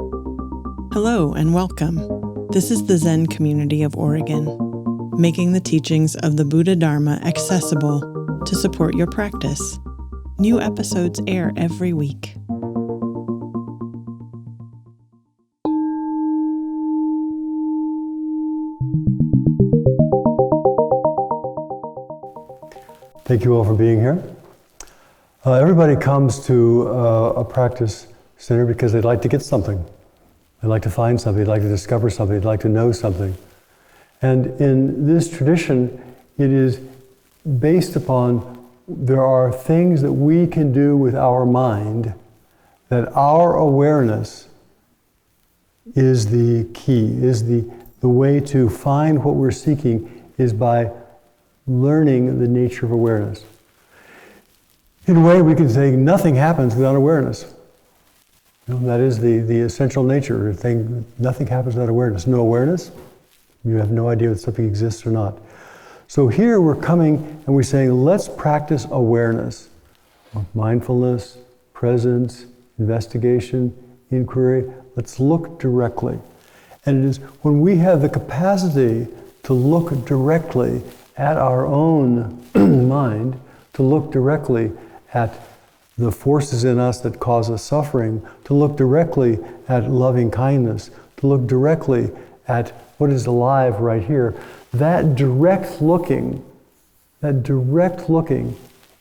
Hello and welcome. This is the Zen community of Oregon, making the teachings of the Buddha Dharma accessible to support your practice. New episodes air every week. Thank you all for being here. Everybody comes to a practice center because they'd like to get something. They'd like to find something, they'd like to discover something, they'd like to know something. And in this tradition, it is based upon there are things that we can do with our mind, that our awareness is the key, is the way to find what we're seeking is by learning the nature of awareness. In a way, we can say nothing happens without awareness. That is the essential nature. Nothing happens without awareness. No awareness, you have no idea if something exists or not. So here we're coming and we're saying, let's practice awareness. Mindfulness, presence, investigation, inquiry. Let's look directly. And it is when we have the capacity to look directly at our own mind, to look directly at the forces in us that cause us suffering, to look directly at loving kindness, to look directly at what is alive right here. That direct looking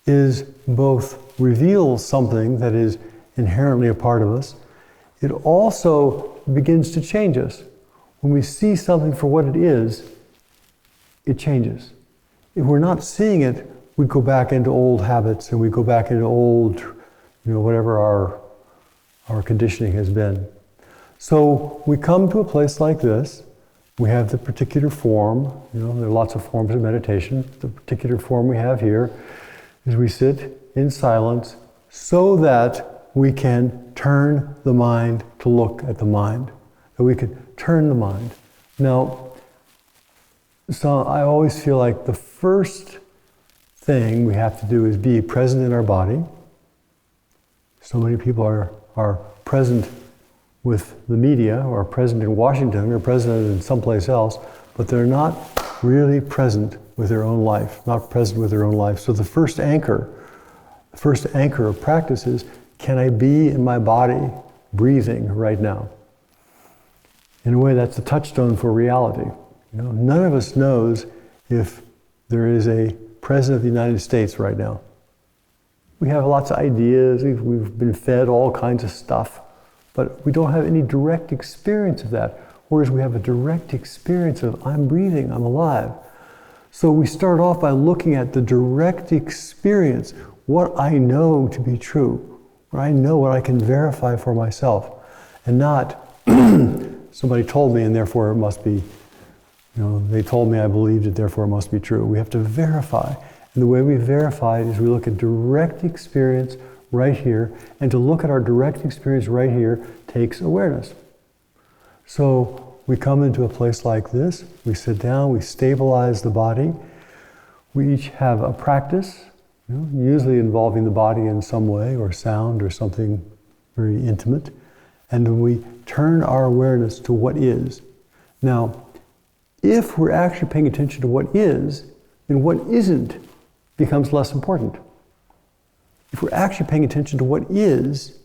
is both reveals something that is inherently a part of us. It also begins to change us. When we see something for what it is, it changes. If we're not seeing it, we go back into old habits and we go back into old, whatever our conditioning has been. So we come to a place like this. We have the particular form. There are lots of forms of meditation. The particular form we have here is we sit in silence so that we can turn the mind to look at the mind. That we can turn the mind. Now, so I always feel like the first thing we have to do is be present in our body. So many people are present with the media, or present in Washington, or present in someplace else, but they're not really present with their own life, not present with their own life. So the first anchor of practice is, can I be in my body breathing right now? In a way, that's the touchstone for reality. None of us knows if there is a President of the United States right now. We have lots of ideas, we've been fed all kinds of stuff, but we don't have any direct experience of that, whereas we have a direct experience of, I'm breathing, I'm alive. So we start off by looking at the direct experience, what I know to be true, what I know, what I can verify for myself, and not somebody told me and therefore it must be, they told me I believed it, therefore it must be true. We have to verify. And the way we verify it is we look at direct experience right here, and to look at our direct experience right here takes awareness. So we come into a place like this, we sit down, we stabilize the body. We each have a practice, usually involving the body in some way, or sound, or something very intimate. And then we turn our awareness to what is. Now, if we're actually paying attention to what is, then what isn't becomes less important. If we're actually paying attention to what is,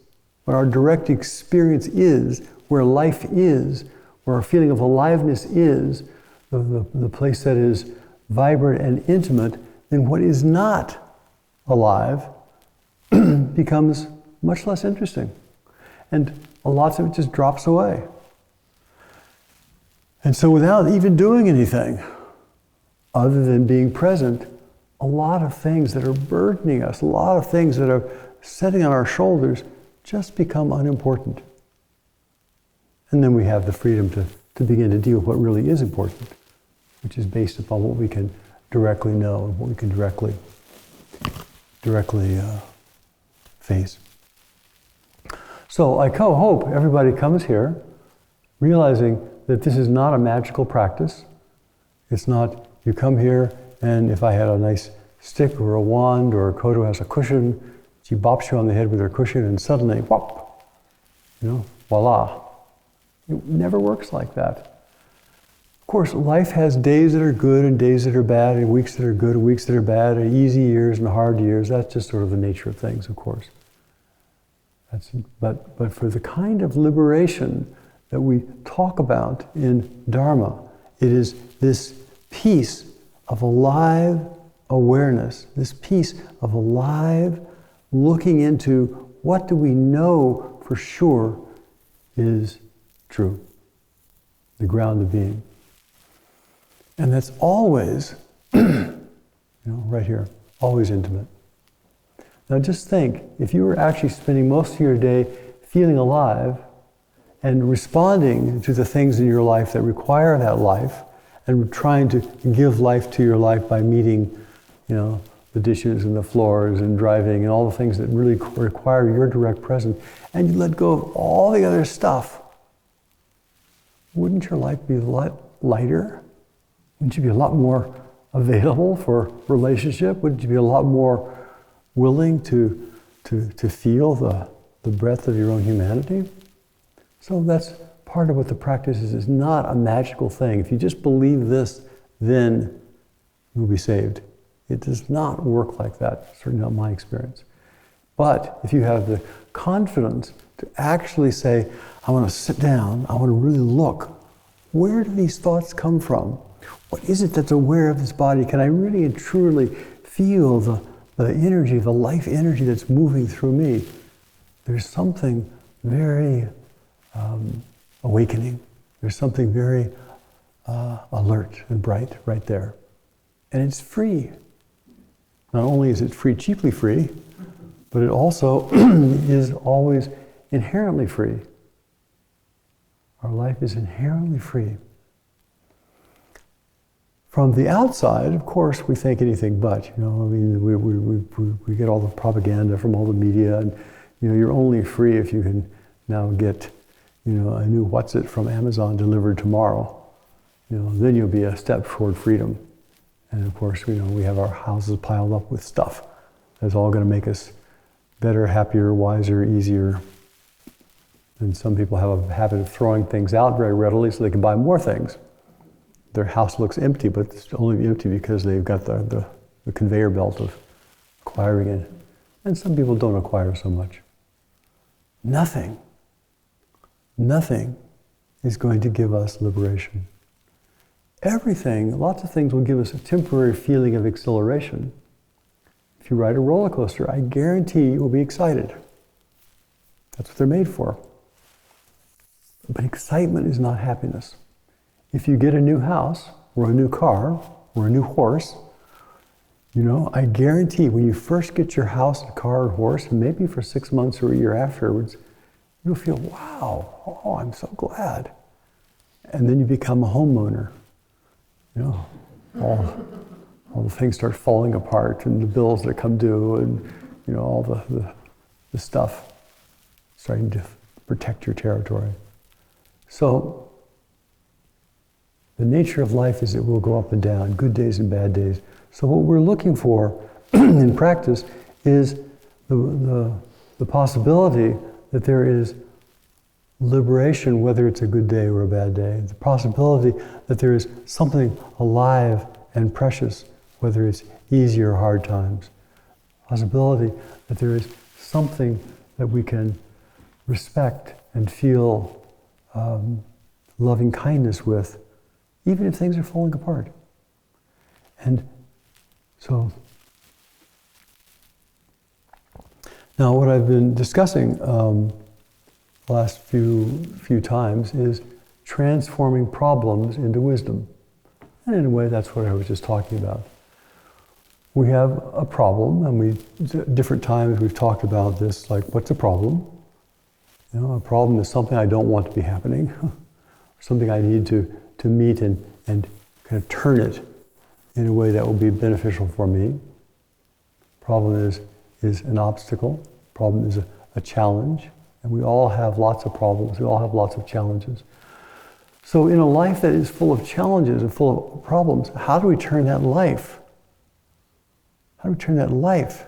what our direct experience is, where life is, where our feeling of aliveness is, the place that is vibrant and intimate, then what is not alive becomes much less interesting. And lots of it just drops away. And so without even doing anything, other than being present, a lot of things that are burdening us, a lot of things that are sitting on our shoulders just become unimportant. And then we have the freedom to begin to deal with what really is important, which is based upon what we can directly know and what we can directly face. So I hope everybody comes here realizing that this is not a magical practice. It's not, you come here and if I had a nice stick or a wand or a koto has a cushion, she bops you on the head with her cushion and suddenly, whop, voila, It never works like that. Of course, life has days that are good and days that are bad, and weeks that are good and weeks that are bad, and easy years and hard years. That's just sort of the nature of things, of course. But for the kind of liberation that we talk about in Dharma, it is this piece of alive awareness, this piece of alive looking into what do we know for sure is true, the ground of being. And that's always, right here, always intimate. Now just think, if you were actually spending most of your day feeling alive and responding to the things in your life that require that life, and trying to give life to your life by meeting, the dishes and the floors and driving and all the things that really require your direct presence, and you let go of all the other stuff, wouldn't your life be a lot lighter? Wouldn't you be a lot more available for relationship? Wouldn't you be a lot more willing to feel the breadth of your own humanity? So that's part of what the practice is. It's not a magical thing. If you just believe this, then you'll be saved. It does not work like that, certainly not my experience. But if you have the confidence to actually say, I want to sit down, I want to really look, where do these thoughts come from? What is it that's aware of this body? Can I really and truly feel the energy, the life energy that's moving through me? There's something very awakening. There's something very alert and bright right there. And it's free. Not only is it free, cheaply free, but it also is always inherently free. Our life is inherently free. From the outside, of course, we think anything but. We get all the propaganda from all the media, and you're only free if you can now get a new what's-it from Amazon delivered tomorrow. Then you'll be a step toward freedom. And of course, we have our houses piled up with stuff that's all going to make us better, happier, wiser, easier. And some people have a habit of throwing things out very readily so they can buy more things. Their house looks empty, but it's only empty because they've got the conveyor belt of acquiring it. And some people don't acquire so much. Nothing is going to give us liberation. Everything, lots of things will give us a temporary feeling of exhilaration. If you ride a roller coaster, I guarantee you will be excited. That's what they're made for. But excitement is not happiness. If you get a new house, or a new car, or a new horse, I guarantee when you first get your house, a car, or horse, and maybe for 6 months or a year afterwards, you'll feel, wow, I'm so glad. And then you become a homeowner. All the things start falling apart, and the bills that come due, and all the stuff starting to protect your territory. So the nature of life is it will go up and down, good days and bad days. So what we're looking for in practice is the possibility that there is liberation, whether it's a good day or a bad day. The possibility that there is something alive and precious, whether it's easy or hard times. Possibility that there is something that we can respect and feel loving kindness with, even if things are falling apart. And so, now what I've been discussing last few times is transforming problems into wisdom. And in a way, that's what I was just talking about. We have a problem, and different times we've talked about this, like, what's a problem? A problem is something I don't want to be happening, something I need to meet and kind of turn it in a way that will be beneficial for me. Problem is an obstacle. Problem is a challenge. And we all have lots of problems. We all have lots of challenges. So in a life that is full of challenges and full of problems, how do we turn that life? How do we turn that life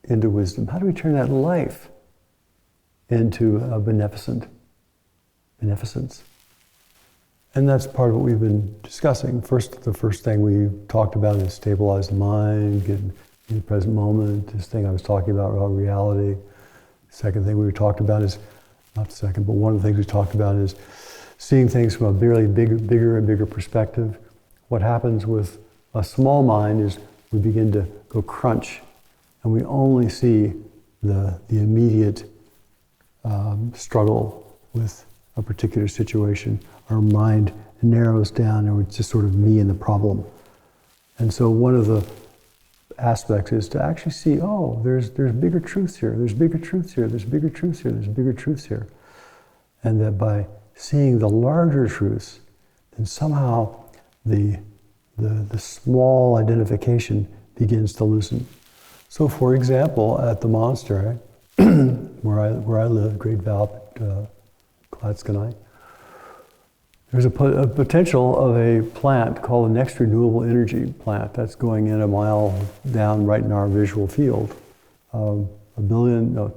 into wisdom? How do we turn that life into a beneficence? And that's part of what we've been discussing. The first thing we talked about is stabilize the mind, get in the present moment. This thing I was talking about reality. Second thing we talked about is, not second, but one of the things we talked about is seeing things from a bigger and bigger perspective. What happens with a small mind is we begin to go crunch, and we only see the immediate struggle with a particular situation. Our mind narrows down, and it's just sort of me and the problem. And so one of the aspects is to actually see, oh, there's bigger truths here, there's bigger truths here, there's bigger truths here, there's bigger truths here. And that by seeing the larger truths, then somehow the small identification begins to loosen. So for example, at the monastery, where I live, Great Val, Klatskanai, there's a potential of a plant called the Next Renewable Energy plant that's going in a mile down right in our visual field. $3 billion. It was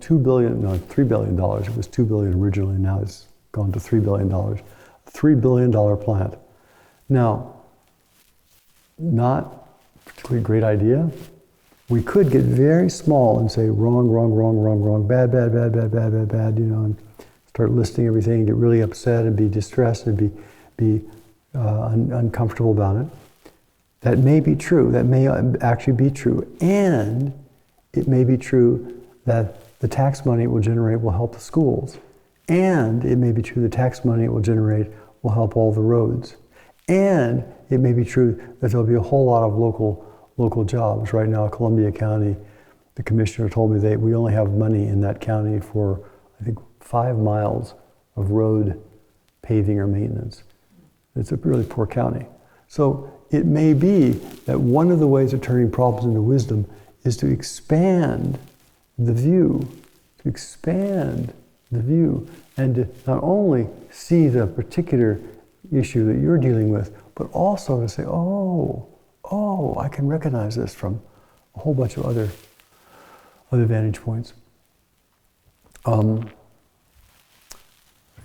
$2 billion originally, now it's gone to $3 billion. $3 billion plant. Now, not particularly great idea. We could get very small and say wrong, bad, and start listing everything, and get really upset and be distressed and be uncomfortable about it. That may be true. That may actually be true. And it may be true that the tax money it will generate will help the schools. And it may be true the tax money it will generate will help all the roads. And it may be true that there'll be a whole lot of local jobs. Right now, Columbia County, the commissioner told me we only have money in that county for, I think, 5 miles of road paving or maintenance. It's a really poor county. So it may be that one of the ways of turning problems into wisdom is to expand the view, and to not only see the particular issue that you're dealing with, but also to say, oh, I can recognize this from a whole bunch of other vantage points. What are we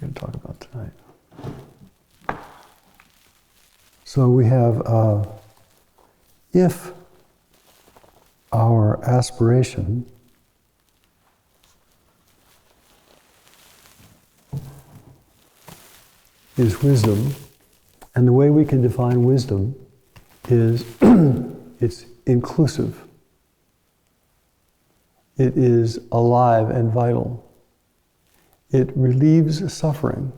going to talk about tonight? So we have, if our aspiration is wisdom, and the way we can define wisdom is it's inclusive. It is alive and vital. It relieves suffering.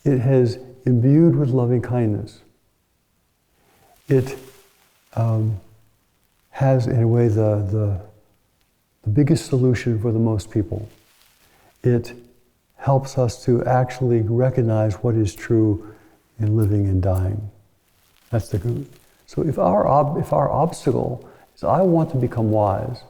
It has imbued with loving kindness. It has, in a way, the biggest solution for the most people. It helps us to actually recognize what is true in living and dying. That's the good. So if our obstacle is I want to become wise,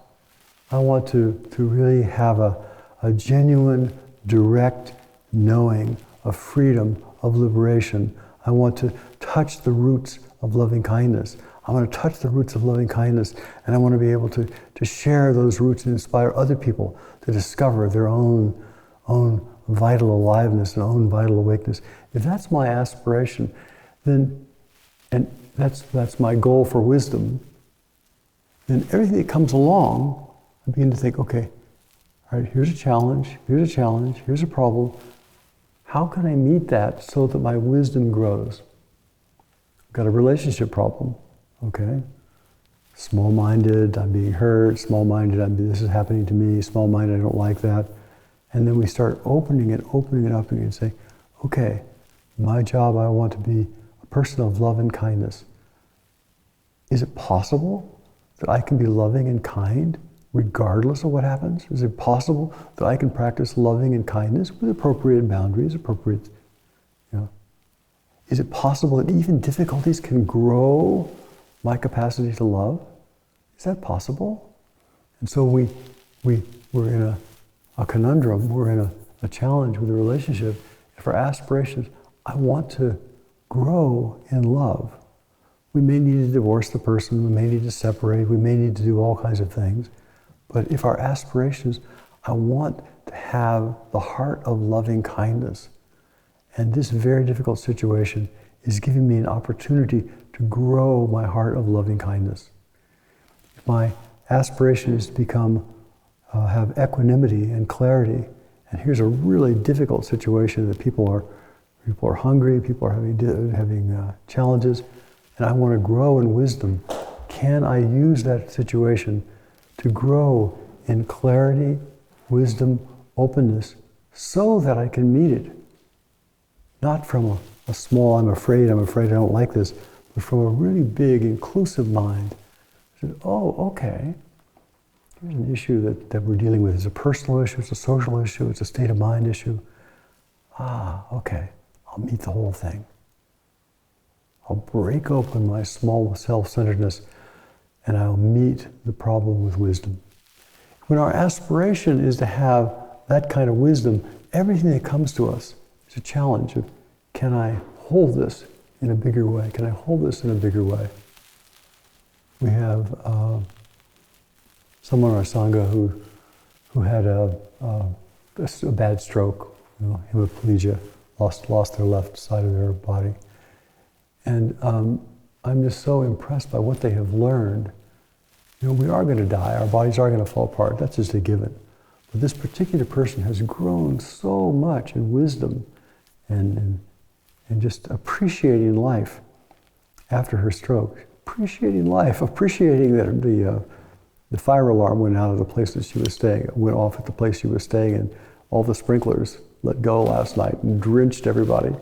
I want to really have a genuine, direct knowing of freedom, of liberation. I want to touch the roots of loving kindness. I want to touch the roots of loving kindness, and I want to be able to share those roots and inspire other people to discover their own vital aliveness and own vital awakeness. If that's my aspiration, then, and that's my goal for wisdom, then everything that comes along, I begin to think, okay, all right, here's a challenge, here's a problem. How can I meet that so that my wisdom grows? I've got a relationship problem, okay? Small-minded, I'm being hurt, small-minded, this is happening to me, small-minded, I don't like that. And then we start opening it up and say, okay, my job, I want to be a person of love and kindness. Is it possible that I can be loving and kind regardless of what happens? Is it possible that I can practice loving and kindness with appropriate boundaries, Is it possible that even difficulties can grow my capacity to love? Is that possible? And so we're in a conundrum, we're in a challenge with a relationship. If our aspirations, I want to grow in love. We may need to divorce the person, we may need to separate, we may need to do all kinds of things. But if our aspirations, I want to have the heart of loving kindness. And this very difficult situation is giving me an opportunity to grow my heart of loving kindness. If my aspiration is to become, have equanimity and clarity, and here's a really difficult situation that people are hungry, people are having challenges, and I want to grow in wisdom. Can I use that situation to grow in clarity, wisdom, openness, so that I can meet it? Not from a small, I'm afraid, I don't like this, but from a really big, inclusive mind. I said, oh, okay, here's an issue that we're dealing with. It's a personal issue, it's a social issue, it's a state of mind issue. Ah, okay, I'll meet the whole thing. I'll break open my small self-centeredness and I'll meet the problem with wisdom. When our aspiration is to have that kind of wisdom, everything that comes to us is a challenge of, can I hold this in a bigger way? Can I hold this in a bigger way? We have someone in our Sangha who had a bad stroke, hemiplegia, lost their left side of their body. And I'm just so impressed by what they have learned. We are going to die, our bodies are going to fall apart, that's just a given. But this particular person has grown so much in wisdom and just appreciating life after her stroke. Appreciating life, appreciating that the fire alarm went out of the place that she was staying, went off at the place she was staying, and all the sprinklers let go last night and drenched everybody.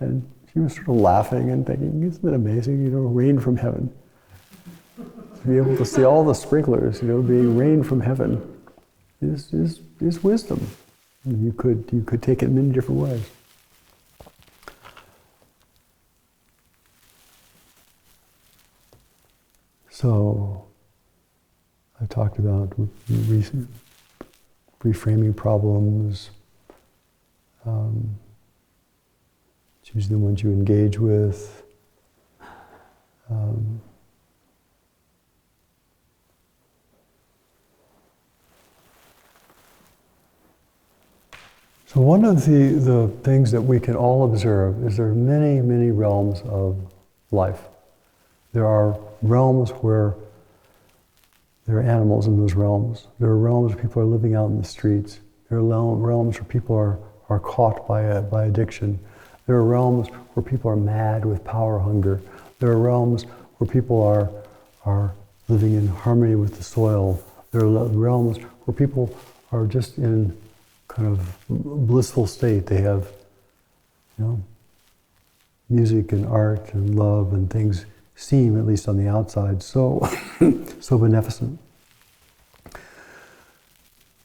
And she was sort of laughing and thinking, isn't it amazing, rain from heaven. To be able to see all the sprinklers, being rain from heaven is wisdom. You could take it in many different ways. So, I talked about reframing problems, choosing the ones you engage with, so one of the things that we can all observe is there are many, many realms of life. There are realms where there are animals in those realms. There are realms where people are living out in the streets. There are realms where people are caught by addiction. There are realms where people are mad with power hunger. There are realms where people are living in harmony with the soil. There are realms where people are just in kind of blissful state. They have, music and art and love and things seem, at least on the outside, so beneficent.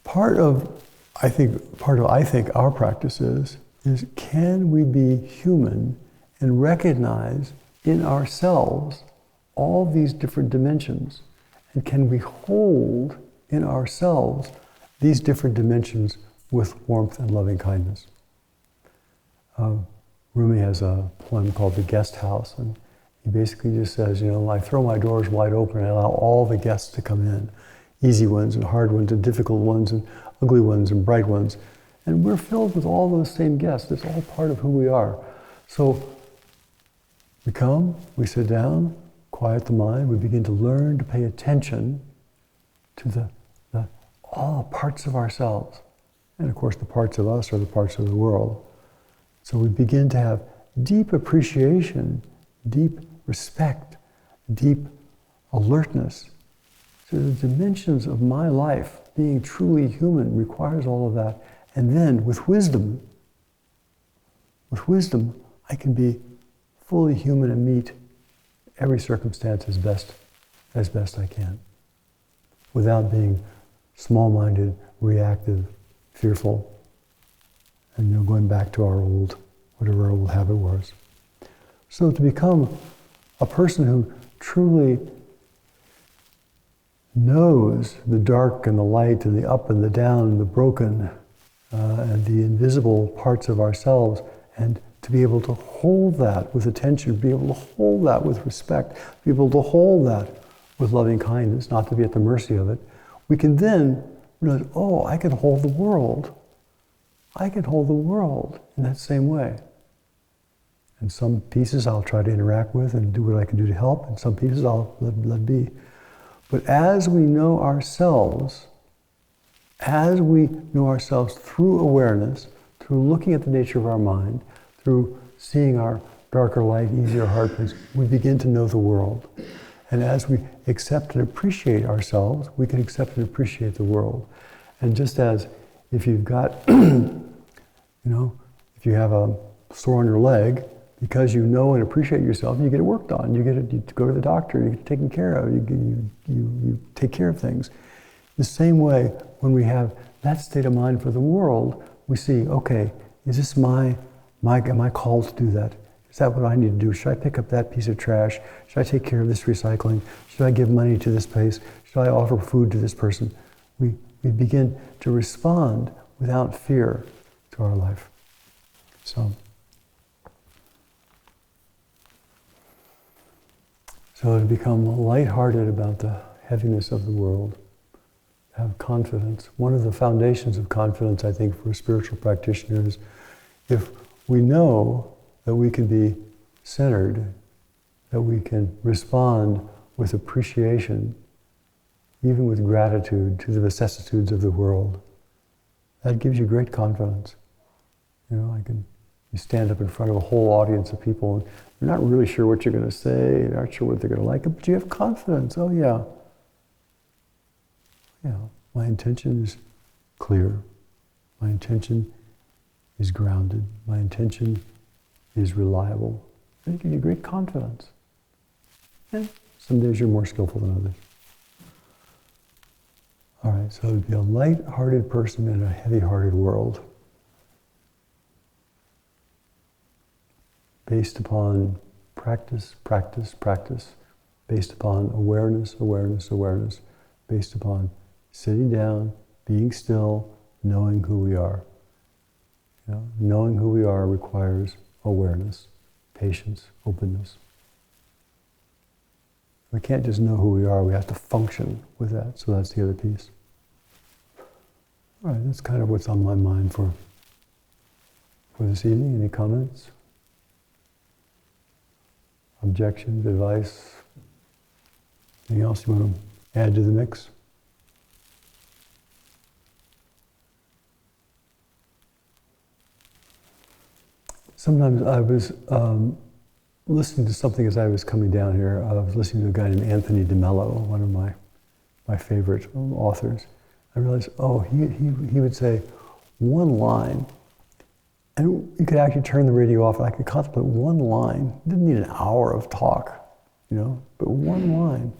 Part of I think our practice is can we be human and recognize in ourselves all these different dimensions? And can we hold in ourselves these different dimensions with warmth and loving kindness? Rumi has a poem called The Guest House, and he basically just says, I throw my doors wide open and I allow all the guests to come in, easy ones and hard ones and difficult ones and ugly ones and bright ones. And we're filled with all those same guests. It's all part of who we are. So we come, we sit down, quiet the mind, we begin to learn to pay attention to all parts of ourselves. And of course, the parts of us are the parts of the world. So we begin to have deep appreciation, deep respect, deep alertness. So the dimensions of my life, being truly human, requires all of that. And then with wisdom, I can be fully human and meet every circumstance as best I can, without being small-minded, reactive, fearful, and going back to whatever our old habit was. So to become a person who truly knows the dark and the light and the up and the down and the broken and the invisible parts of ourselves, and to be able to hold that with attention, be able to hold that with respect, be able to hold that with loving kindness, not to be at the mercy of it, we can then realize, I can hold the world. I can hold the world in that same way. And some pieces I'll try to interact with and do what I can do to help, and some pieces I'll let be. But as we know ourselves through awareness, through looking at the nature of our mind, through seeing our darker light, easier hard place, we begin to know the world. And as we accept and appreciate ourselves, we can accept and appreciate the world. And just as if you've got, if you have a sore on your leg, because you know and appreciate yourself, you get it worked on. You go to the doctor, you get it taken care of, you take care of things. The same way, when we have that state of mind for the world, we see, okay, is this am I called to do that? Is that what I need to do? Should I pick up that piece of trash? Should I take care of this recycling? Should I give money to this place? Should I offer food to this person? We begin to respond without fear to our life. So to become lighthearted about the heaviness of the world, have confidence. One of the foundations of confidence, I think, for a spiritual practitioner is if we know that we can be centered, that we can respond with appreciation, even with gratitude to the vicissitudes of the world. That gives you great confidence. You stand up in front of a whole audience of people and you're not really sure what you're going to say, you're not sure what they're going to like, but you have confidence. Oh yeah. Yeah, my intention is clear. My intention is grounded. My intention is reliable. And it gives you great confidence. And some days you're more skillful than others. All right, so to be a light-hearted person in a heavy-hearted world, based upon practice, practice, practice, based upon awareness, awareness, awareness, based upon sitting down, being still, knowing who we are. Knowing who we are requires awareness, patience, openness. We can't just know who we are, we have to function with that, so that's the other piece. All right, that's kind of what's on my mind for this evening. Any comments? Objections, advice? Anything else you want to add to the mix? Sometimes I was listening to something as I was coming down here. I was listening to a guy named Anthony DeMello, one of my favorite authors. I realized, he would say one line, and you could actually turn the radio off and I could contemplate one line. It didn't need an hour of talk, but one line.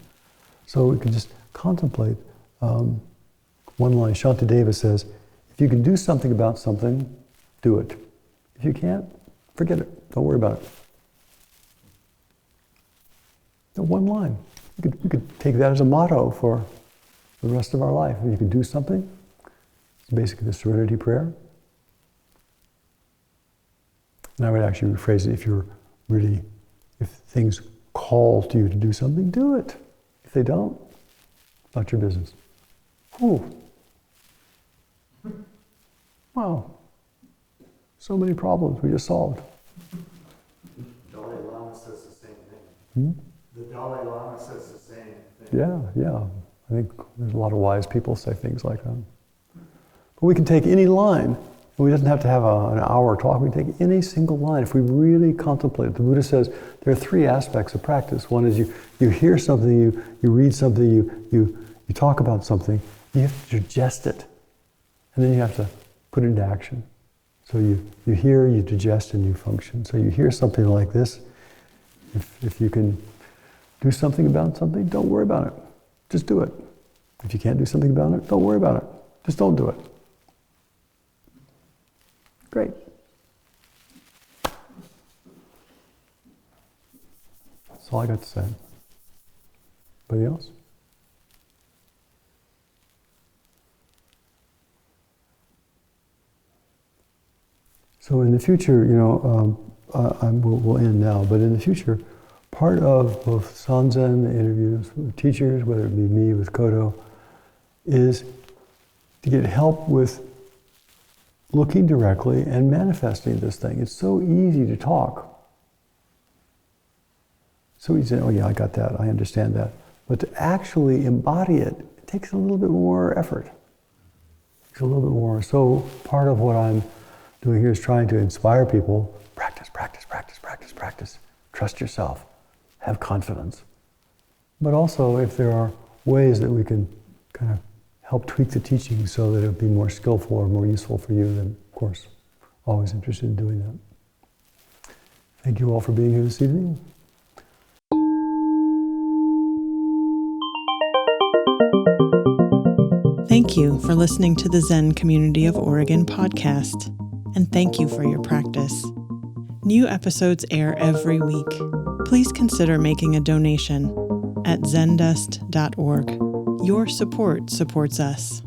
So we could just contemplate one line. Shantideva says, if you can do something about something, do it. If you can't, forget it. Don't worry about it. One line. We could take that as a motto for the rest of our life. If you can do something, it's basically the Serenity Prayer. And I would actually rephrase it, if things call to you to do something, do it. If they don't, it's not your business. Ooh. Wow. So many problems we just solved. Dalai Lama says the same thing. The Dalai Lama says the same thing. Yeah. I think there's a lot of wise people say things like that. But we can take any line. We doesn't have to have an hour talk. We can take any single line. If we really contemplate, the Buddha says there are three aspects of practice. One is you hear something, you read something, you talk about something. You have to digest it. And then you have to put it into action. So you hear, you digest, and you function. So you hear something like this. If you can do something about something, don't worry about it. Just do it. If you can't do something about it, don't worry about it. Just don't do it. Great. That's all I got to say. Anybody else? So in the future, we'll end now, but in the future, part of both Sanzen, the interviews with teachers, whether it be me with Kodo, is to get help with looking directly and manifesting this thing. It's so easy to talk. So we say, oh yeah, I got that, I understand that. But to actually embody it, it takes a little bit more effort. It takes a little bit more. So part of what I'm doing here is trying to inspire people, practice, practice, practice, practice, practice. Trust yourself, have confidence. But also if there are ways that we can kind of help tweak the teaching so that it'll be more skillful or more useful for you, then of course, always interested in doing that. Thank you all for being here this evening. Thank you for listening to the Zen Community of Oregon podcast, and thank you for your practice. New episodes air every week. Please consider making a donation at zendust.org. Your support supports us.